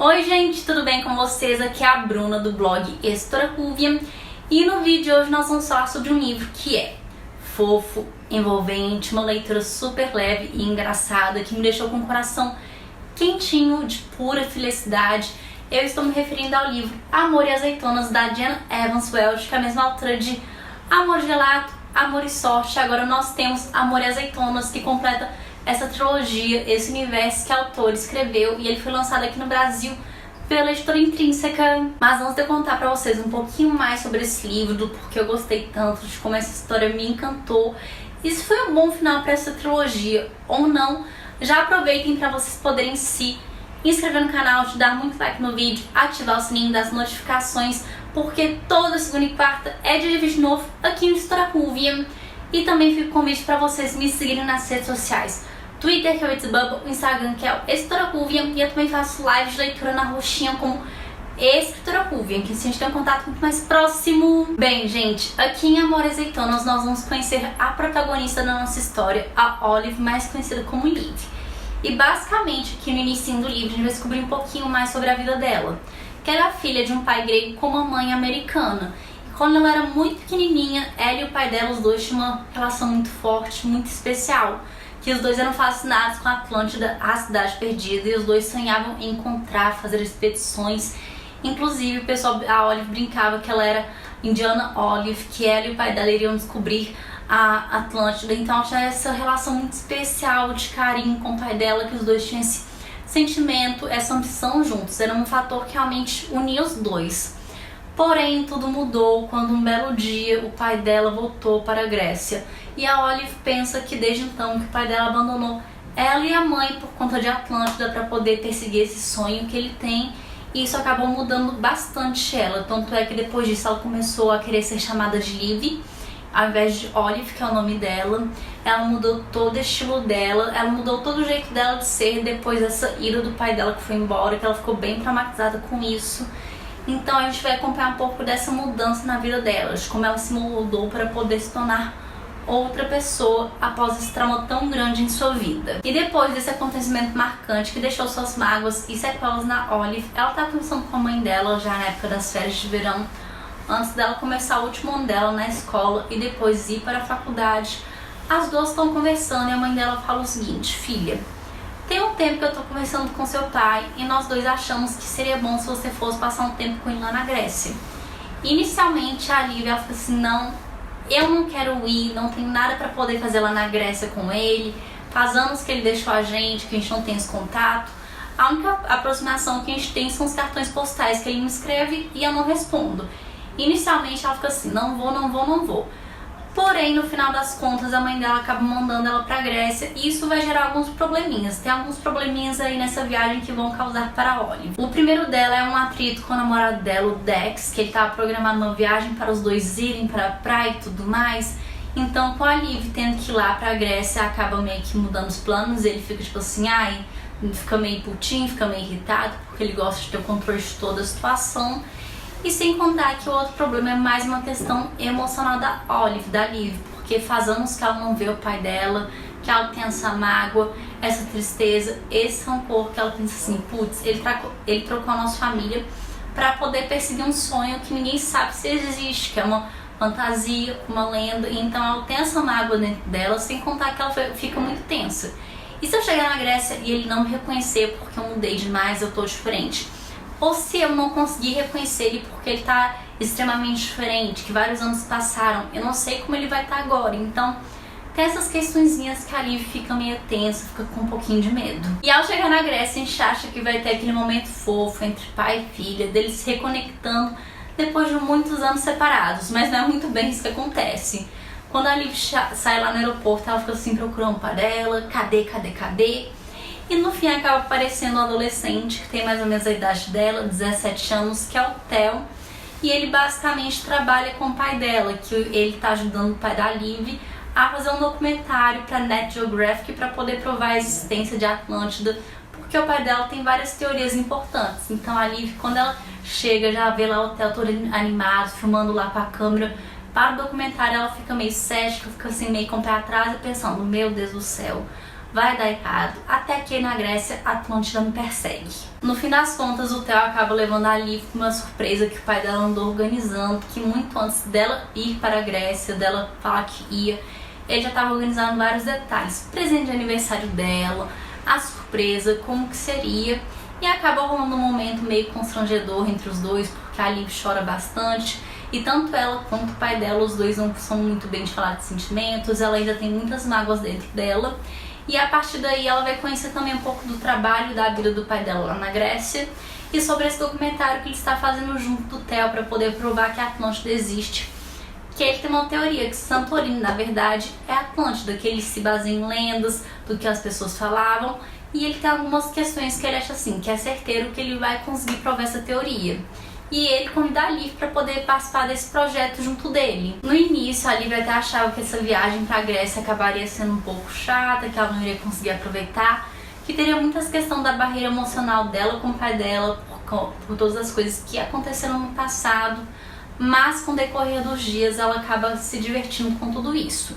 Oi gente, tudo bem com vocês? Aqui é a Bruna do blog Historiacúvia e no vídeo de hoje nós vamos falar sobre um livro que é fofo, envolvente, uma leitura super leve e engraçada que me deixou com o coração quentinho, de pura felicidade. Eu estou me referindo ao livro Amor e Azeitonas, da Diana Evans Welch, que é a mesma autora de Amor Gelato, Amor e Sorte. Agora nós temos Amor e Azeitonas, que completa essa trilogia, esse universo que a autora escreveu, e ele foi lançado aqui no Brasil pela editora Intrínseca. Mas antes de eu contar pra vocês um pouquinho mais sobre esse livro, do porquê eu gostei tanto, de como essa história me encantou, e se foi um bom final para essa trilogia ou não, já aproveitem para vocês poderem se inscrever no canal, de dar muito like no vídeo, ativar o sininho das notificações, porque toda segunda e quarta é dia de vídeo novo aqui no Historiacúvia. E também fica o convite para vocês me seguirem nas redes sociais. Twitter, que é o It's Bubble, o Instagram, que é o Historiacúvia, e eu também faço lives de leitura na roxinha como Historiacúvia, que assim a gente tem um contato muito mais próximo. Bem, gente, aqui em Amor e Azeitonas nós vamos conhecer a protagonista da nossa história, a Olive, mais conhecida como Liv. E basicamente aqui no início do livro a gente vai descobrir um pouquinho mais sobre a vida dela, que ela é filha de um pai grego com uma mãe americana. E quando ela era muito pequenininha, ela e o pai dela, os dois, tinham uma relação muito forte, muito especial. Que os dois eram fascinados com a Atlântida, a cidade perdida, e os dois sonhavam em encontrar, fazer expedições. Inclusive, o pessoal, a Olive brincava que ela era Indiana Olive, que ela e o pai dela iriam descobrir a Atlântida. Então, ela tinha essa relação muito especial de carinho com o pai dela, que os dois tinham esse sentimento, essa ambição juntos. Era um fator que realmente unia os dois. Porém, tudo mudou quando um belo dia o pai dela voltou para a Grécia. E a Olive pensa que desde então que o pai dela abandonou ela e a mãe por conta de Atlântida para poder perseguir esse sonho que ele tem. E isso acabou mudando bastante ela. Tanto é que depois disso ela começou a querer ser chamada de Liv, ao invés de Olive, que é o nome dela. Ela mudou todo o estilo dela, ela mudou todo o jeito dela de ser depois dessa ira do pai dela que foi embora, que ela ficou bem traumatizada com isso. Então a gente vai acompanhar um pouco dessa mudança na vida dela, de como ela se mudou para poder se tornar outra pessoa após esse trauma tão grande em sua vida. E depois desse acontecimento marcante que deixou suas mágoas e sequelas na Olive, ela tá conversando com a mãe dela já na época das férias de verão, antes dela começar o último ano dela na escola e depois ir para a faculdade. As duas estão conversando e a mãe dela fala o seguinte: filha, tem um tempo que eu tô conversando com seu pai e nós dois achamos que seria bom se você fosse passar um tempo com ele lá na Grécia. Inicialmente a Lívia fica assim: não, eu não quero ir, não tenho nada pra poder fazer lá na Grécia com ele, faz anos que ele deixou a gente não tem esse contato. A única aproximação que a gente tem são os cartões postais que ele me escreve e eu não respondo. Inicialmente ela fica assim: não vou. Porém, no final das contas, a mãe dela acaba mandando ela pra Grécia e isso vai gerar alguns probleminhas. Tem alguns probleminhas aí nessa viagem que vão causar para a Olive. O primeiro dela é um atrito com o namorado dela, o Dex, que ele tava programando uma viagem para os dois irem para a praia e tudo mais. Então, com a Liv tendo que ir lá pra Grécia, acaba meio que mudando os planos. Ele fica tipo assim, fica meio putinho, fica meio irritado, porque ele gosta de ter o controle de toda a situação. E sem contar que o outro problema é mais uma questão emocional da Olive, da Liv, porque faz anos que ela não vê o pai dela, que ela tem essa mágoa, essa tristeza, esse rancor, que ela pensa assim: putz, ele trocou a nossa família para poder perseguir um sonho que ninguém sabe se existe, que é uma fantasia, uma lenda. Então ela tem essa mágoa dentro dela, sem contar que ela fica muito tensa. E se eu chegar na Grécia e ele não me reconhecer porque eu mudei demais, eu tô diferente? Ou se eu não conseguir reconhecer ele porque ele tá extremamente diferente, que vários anos passaram, eu não sei como ele vai estar agora. Então tem essas questõezinhas que a Liv fica meio tensa, fica com um pouquinho de medo. E ao chegar na Grécia, a gente acha que vai ter aquele momento fofo entre pai e filha, deles se reconectando depois de muitos anos separados, mas não é muito bem isso que acontece. Quando a Liv sai lá no aeroporto, ela fica assim procurando o pai dela: cadê? E no fim acaba aparecendo um adolescente que tem mais ou menos a idade dela, 17 anos, que é o Theo. E ele basicamente trabalha com o pai dela, que ele tá ajudando o pai da Liv a fazer um documentário para Net Geographic para poder provar a existência de Atlântida, porque o pai dela tem várias teorias importantes. Então a Liv, quando ela chega, já vê lá o Theo todo animado, filmando lá com a câmera para o documentário, ela fica meio cética, fica assim meio com o pé atrás e pensando: meu Deus do céu, vai dar errado, até que na Grécia a Atlântida me persegue. No fim das contas, o Theo acaba levando a Liv com uma surpresa que o pai dela andou organizando, que muito antes dela ir para a Grécia, dela falar que ia, ele já estava organizando vários detalhes, presente de aniversário dela, a surpresa, como que seria, e acaba rolando um momento meio constrangedor entre os dois, porque a Liv chora bastante, e tanto ela quanto o pai dela, os dois não são muito bem de falar de sentimentos, ela ainda tem muitas mágoas dentro dela, e a partir daí ela vai conhecer também um pouco do trabalho e da vida do pai dela lá na Grécia, e sobre esse documentário que ele está fazendo junto do Theo para poder provar que a Atlântida existe. Que ele tem uma teoria que Santorini, na verdade, é a Atlântida, que ele se baseia em lendas do que as pessoas falavam, e ele tem algumas questões que ele acha assim, que é certeiro que ele vai conseguir provar essa teoria. E ele convida a Liv para poder participar desse projeto junto dele. No início, a Liv até achava que essa viagem para a Grécia acabaria sendo um pouco chata, que ela não iria conseguir aproveitar, que teria muitas questões da barreira emocional dela com o pai dela, por todas as coisas que aconteceram no passado. Mas com o decorrer dos dias ela acaba se divertindo com tudo isso.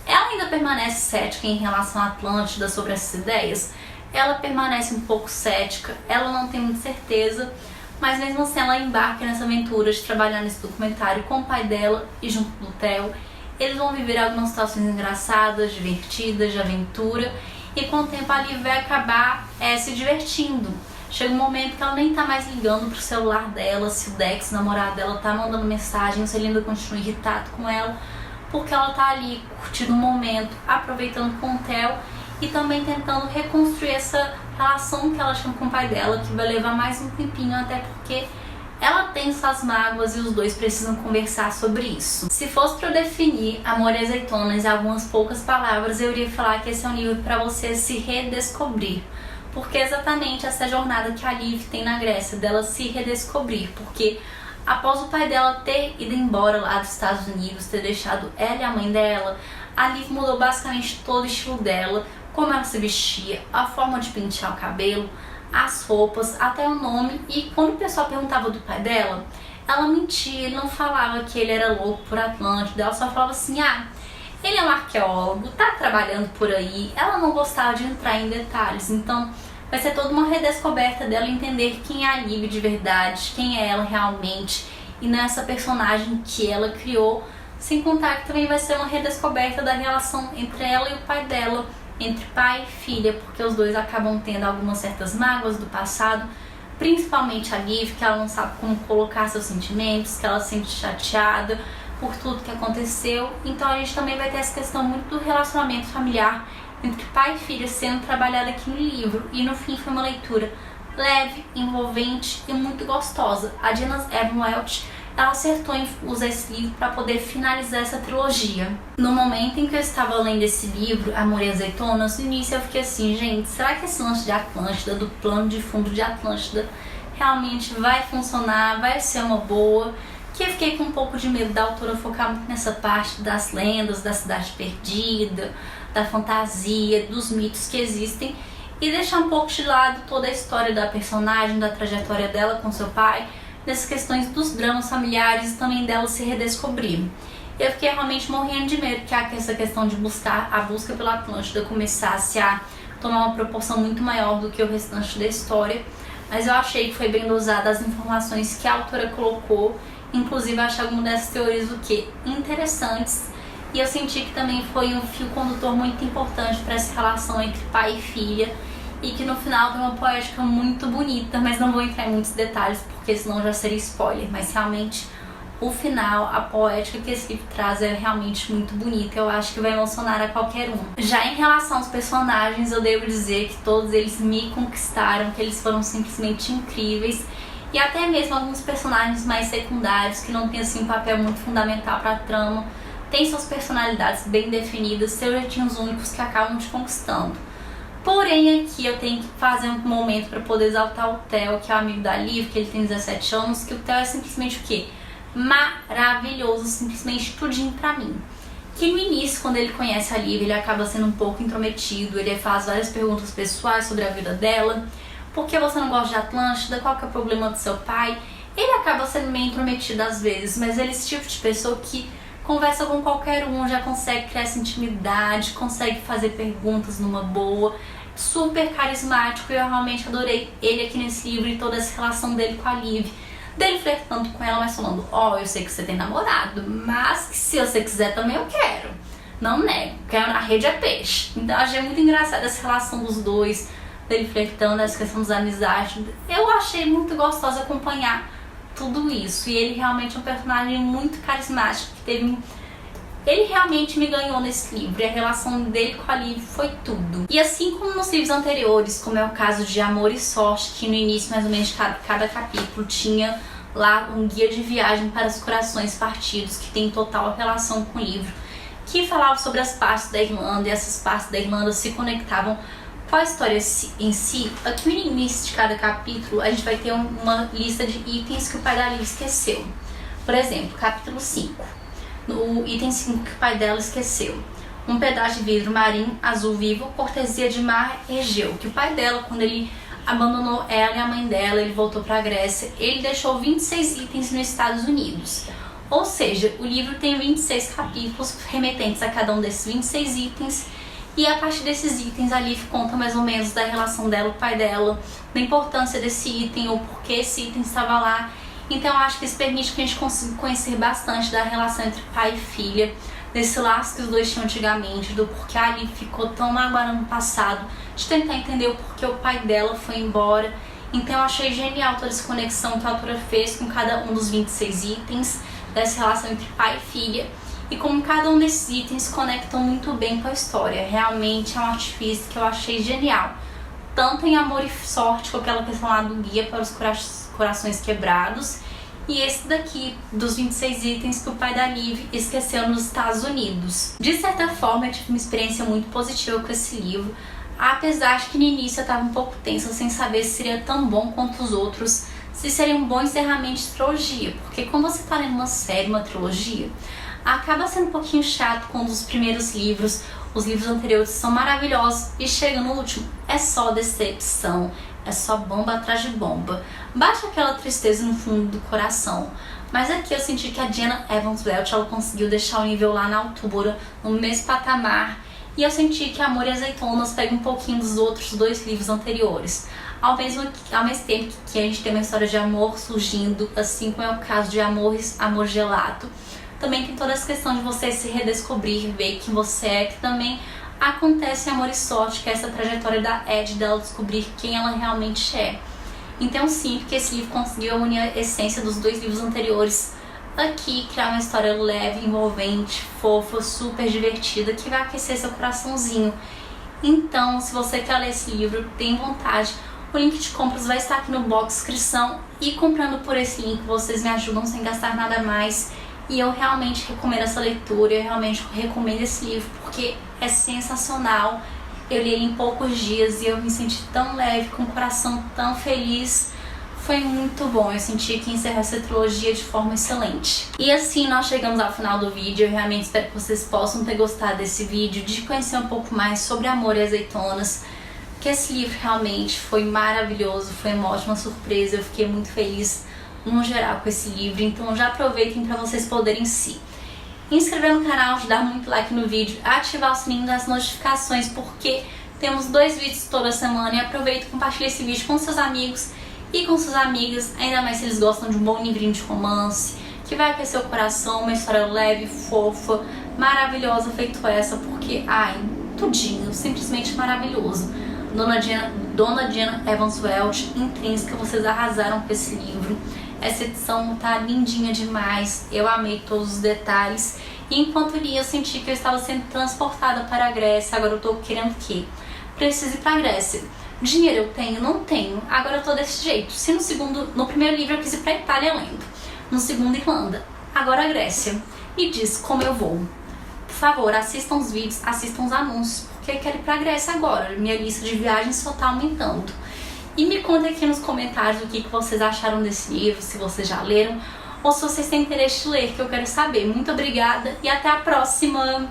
Ela ainda permanece cética em relação à Atlântida, sobre essas ideias. Ela permanece um pouco cética, ela não tem muita certeza, mas mesmo assim ela embarca nessa aventura de trabalhar nesse documentário com o pai dela e junto do Theo. Eles vão viver algumas situações engraçadas, divertidas, de aventura, e com o tempo a Liv vai acabar se divertindo. Chega um momento que ela nem tá mais ligando pro celular dela, se o Dex, namorado dela, tá mandando mensagem, se ele ainda continua irritado com ela, porque ela tá ali curtindo o momento, aproveitando com o Theo e também tentando reconstruir essa relação que ela tinha com o pai dela, que vai levar mais um tempinho, até porque ela tem suas mágoas e os dois precisam conversar sobre isso. Se fosse para eu definir Amor e Azeitonas em algumas poucas palavras, eu iria falar que esse é um livro para você se redescobrir. Porque é exatamente essa jornada que a Liv tem na Grécia, dela se redescobrir, porque após o pai dela ter ido embora lá dos Estados Unidos, ter deixado ela e a mãe dela, a Liv mudou basicamente todo o estilo dela, como ela se vestia, a forma de pentear o cabelo, as roupas, até o nome, e quando o pessoal perguntava do pai dela, ela mentia, ele não falava que ele era louco por Atlântida, ela só falava assim, ele é um arqueólogo, tá trabalhando por aí. Ela não gostava de entrar em detalhes, então vai ser toda uma redescoberta dela entender quem é a Liv de verdade, quem é ela realmente, e nessa personagem que ela criou, sem contar que também vai ser uma redescoberta da relação entre ela e o pai dela, entre pai e filha, porque os dois acabam tendo algumas certas mágoas do passado, principalmente a Liv, que ela não sabe como colocar seus sentimentos, que ela se sente chateada por tudo que aconteceu. Então a gente também vai ter essa questão muito do relacionamento familiar entre pai e filha sendo trabalhada aqui no livro, e no fim foi uma leitura leve, envolvente e muito gostosa. A Diana Evan Welch, ela acertou em usar esse livro para poder finalizar essa trilogia. No momento em que eu estava lendo esse livro, Amor e Azeitonas, no início eu fiquei assim, gente, será que esse lance de Atlântida, do plano de fundo de Atlântida, realmente vai funcionar, vai ser uma boa? Que eu fiquei com um pouco de medo da autora focar muito nessa parte das lendas, da cidade perdida, da fantasia, dos mitos que existem, e deixar um pouco de lado toda a história da personagem, da trajetória dela com seu pai, dessas questões dos dramas familiares e também dela se redescobrir. Eu fiquei realmente morrendo de medo que essa questão de a busca pela Atlântida começasse a tomar uma proporção muito maior do que o restante da história, mas eu achei que foi bem dosada as informações que a autora colocou. Inclusive, eu achei algumas dessas teorias interessantes, e eu senti que também foi um fio condutor muito importante para essa relação entre pai e filha, e que no final tem uma poética muito bonita, mas não vou entrar em muitos detalhes porque senão já seria spoiler, mas realmente o final, a poética que esse livro traz é realmente muito bonita, eu acho que vai emocionar a qualquer um. Já em relação aos personagens, eu devo dizer que todos eles me conquistaram, que eles foram simplesmente incríveis, e até mesmo alguns personagens mais secundários que não têm assim um papel muito fundamental para a trama, têm suas personalidades bem definidas, seus jeitinhos únicos que acabam te conquistando. Porém, aqui eu tenho que fazer um momento para poder exaltar o Theo, que é o amigo da Liv, que ele tem 17 anos, que o Theo é simplesmente o quê? Maravilhoso, simplesmente tudinho pra mim. Que no início, quando ele conhece a Liv, ele acaba sendo um pouco intrometido, ele faz várias perguntas pessoais sobre a vida dela. Por que você não gosta de Atlântida? Qual que é o problema do seu pai? Ele acaba sendo meio intrometido às vezes, mas ele é esse tipo de pessoa que conversa com qualquer um, já consegue criar essa intimidade, consegue fazer perguntas numa boa, super carismático. E eu realmente adorei ele aqui nesse livro e toda essa relação dele com a Liv, dele flertando com ela, mas falando: ó, eu sei que você tem namorado, mas que se você quiser também eu quero, não nego, porque a rede é peixe. Então eu achei muito engraçada essa relação dos dois, dele flertando, essa questão das amizades. Eu achei muito gostoso acompanhar tudo isso, e ele realmente é um personagem muito carismático, que teve... Ele realmente me ganhou nesse livro, e a relação dele com a Liv foi tudo. E assim como nos livros anteriores, como é o caso de Amor e Sorte, que no início mais ou menos de cada capítulo tinha lá um guia de viagem para os corações partidos, que tem total relação com o livro, que falava sobre as partes da Irlanda, e essas partes da Irlanda se conectavam com a história em si. Aqui no início de cada capítulo a gente vai ter uma lista de itens que o pai da Liv esqueceu. Por exemplo, capítulo 5, no item 5 que o pai dela esqueceu: um pedaço de vidro marinho azul vivo, cortesia de Mar Egeu. Que o pai dela, quando ele abandonou ela e a mãe dela, ele voltou para a Grécia, ele deixou 26 itens nos Estados Unidos. Ou seja, o livro tem 26 capítulos remetentes a cada um desses 26 itens. E a partir desses itens, a Liv conta mais ou menos da relação dela com o pai dela, da importância desse item, ou por que esse item estava lá. Então eu acho que isso permite que a gente consiga conhecer bastante da relação entre pai e filha, desse laço que os dois tinham antigamente, do porquê a Liv ficou tão magoada no passado, de tentar entender o porquê o pai dela foi embora. Então eu achei genial toda essa conexão que a autora fez com cada um dos 26 itens, dessa relação entre pai e filha, e como cada um desses itens conectam muito bem com a história. Realmente é um artifício que eu achei genial, tanto em Amor e Sorte, com aquela questão lá do guia para os corações quebrados, e esse daqui dos 26 itens que o pai da Liv esqueceu nos Estados Unidos. De certa forma eu tive uma experiência muito positiva com esse livro, apesar de que no início eu estava um pouco tensa, sem saber se seria tão bom quanto os outros, se seria um bom encerramento de trilogia, porque quando você está lendo uma série, uma trilogia, acaba sendo um pouquinho chato quando os primeiros livros, os livros anteriores são maravilhosos e chega no último, é só decepção, é só bomba atrás de bomba. Bate aquela tristeza no fundo do coração. Mas aqui eu senti que a Jenna Evans Welch, ela conseguiu deixar o nível lá na altura, no mesmo patamar, e eu senti que Amor e Azeitonas pega um pouquinho dos outros dois livros anteriores. Ao mesmo tempo que a gente tem uma história de amor surgindo, assim como é o caso de Amor Gelato, também tem toda essa questão de você se redescobrir, ver quem você é, que também acontece em Amor e Sorte, que é essa trajetória da Ed, dela descobrir quem ela realmente é. Então sim, que esse livro conseguiu unir a essência dos dois livros anteriores aqui, criar uma história leve, envolvente, fofa, super divertida, que vai aquecer seu coraçãozinho. Então, se você quer ler esse livro, tem vontade, o link de compras vai estar aqui no box de descrição, e comprando por esse link vocês me ajudam sem gastar nada mais. E eu realmente recomendo essa leitura, eu realmente recomendo esse livro, porque é sensacional. Eu li ele em poucos dias e eu me senti tão leve, com o coração tão feliz. Foi muito bom, eu senti que encerrou essa trilogia de forma excelente. E assim nós chegamos ao final do vídeo. Eu realmente espero que vocês possam ter gostado desse vídeo, de conhecer um pouco mais sobre Amor e Azeitonas, que esse livro realmente foi maravilhoso, foi uma ótima surpresa. Eu fiquei muito feliz no geral com esse livro, então já aproveitem para vocês poderem se inscrever no canal, dar muito like no vídeo, ativar o sininho das notificações, porque temos 2 vídeos toda semana. E aproveita e compartilha esse vídeo com seus amigos e com suas amigas, ainda mais se eles gostam de um bom livrinho de romance, que vai aquecer o coração, uma história leve, fofa, maravilhosa, feito essa, porque, ai, tudinho, simplesmente maravilhoso. Dona Jenna Evans Welch, Intrínseca, vocês arrasaram com esse livro. Essa edição tá lindinha demais, eu amei todos os detalhes. E enquanto lia, eu senti que eu estava sendo transportada para a Grécia. Agora eu tô querendo o quê? Preciso ir pra Grécia. Dinheiro eu tenho? Não tenho. Agora eu tô desse jeito. Se no primeiro livro eu quis ir pra Itália lendo, no segundo Irlanda, agora a Grécia. Me diz como eu vou. Por favor, assistam os vídeos, assistam os anúncios, porque eu quero ir pra Grécia agora. Minha lista de viagens só tá aumentando. E me contem aqui nos comentários o que vocês acharam desse livro, se vocês já leram, ou se vocês têm interesse de ler, que eu quero saber. Muito obrigada e até a próxima!